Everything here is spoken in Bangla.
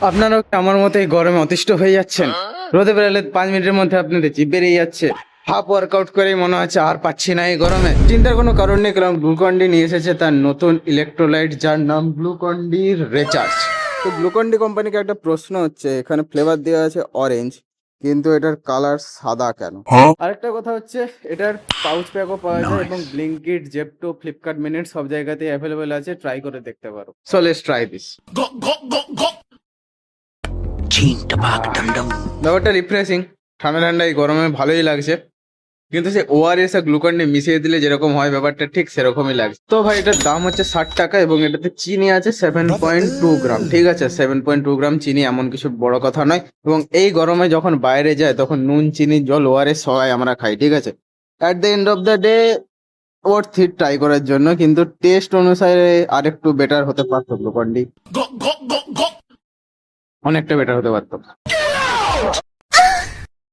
আপনারাও কি আমার মতো এই গরমে অতিষ্ঠ হয়ে যাচ্ছেন? রোদে বেরোলে 5 মিনিটের মধ্যে আপনাদের জিভ বেরিয়ে যাচ্ছে। হাফ ওয়ার্কআউট করেই মনে হচ্ছে আর পাচ্ছি না এই গরমে। চিন্তার কোনো কারণ নেই, কারণ গ্লুকন-ডি নিয়ে এসেছে তার নতুন ইলেকট্রোলাইট, যার নাম গ্লুকন-ডি রিচার্জ। তো গ্লুকন-ডি কোম্পানিকে একটা প্রশ্ন হচ্ছে, এখানে ফ্লেভার দেওয়া আছে অরেঞ্জ, কিন্তু এটার কালার সাদা কেন? আরেকটা কথা হচ্ছে, এটার পাউচ প্যাকও পাওয়া যায় এবং ব্লিঙ্কিট, জেপটো, ফ্লিপকার্ট মিনিট সব জায়গাতেই অ্যাভেলেবেল আছে। ট্রাই করে দেখতে পারো। So let's try this. ব্যাপারটা রিফ্রেশিং, ঠান্ডা ঠান্ডা এই গরমে ভালোই লাগছে। কিন্তু সে ওআরএস আর গ্লুকন-ডি মিশিয়ে দিলে যেরকম হয় ব্যাপারটা ঠিক সেরকমই লাগছে। তো ভাই এটার দাম হচ্ছে 60 টাকা এবং এটাতে চিনি আছে 7.2 গ্রাম। ঠিক আছে, 7.2 গ্রাম চিনি এমন কিছু বড় কথা নয়। এবং এই গরমে যখন বাইরে যায় তখন নুন, চিনি, জল, ওআরএস সবাই আমরা খাই। ঠিক আছে, at the end of the day worth it try করার জন্য, কিন্তু টেস্ট অনুসারে আরেকটু বেটার হতে পারতো গ্লুকন-ডি, অনেকটা বেটার হতে পারতো।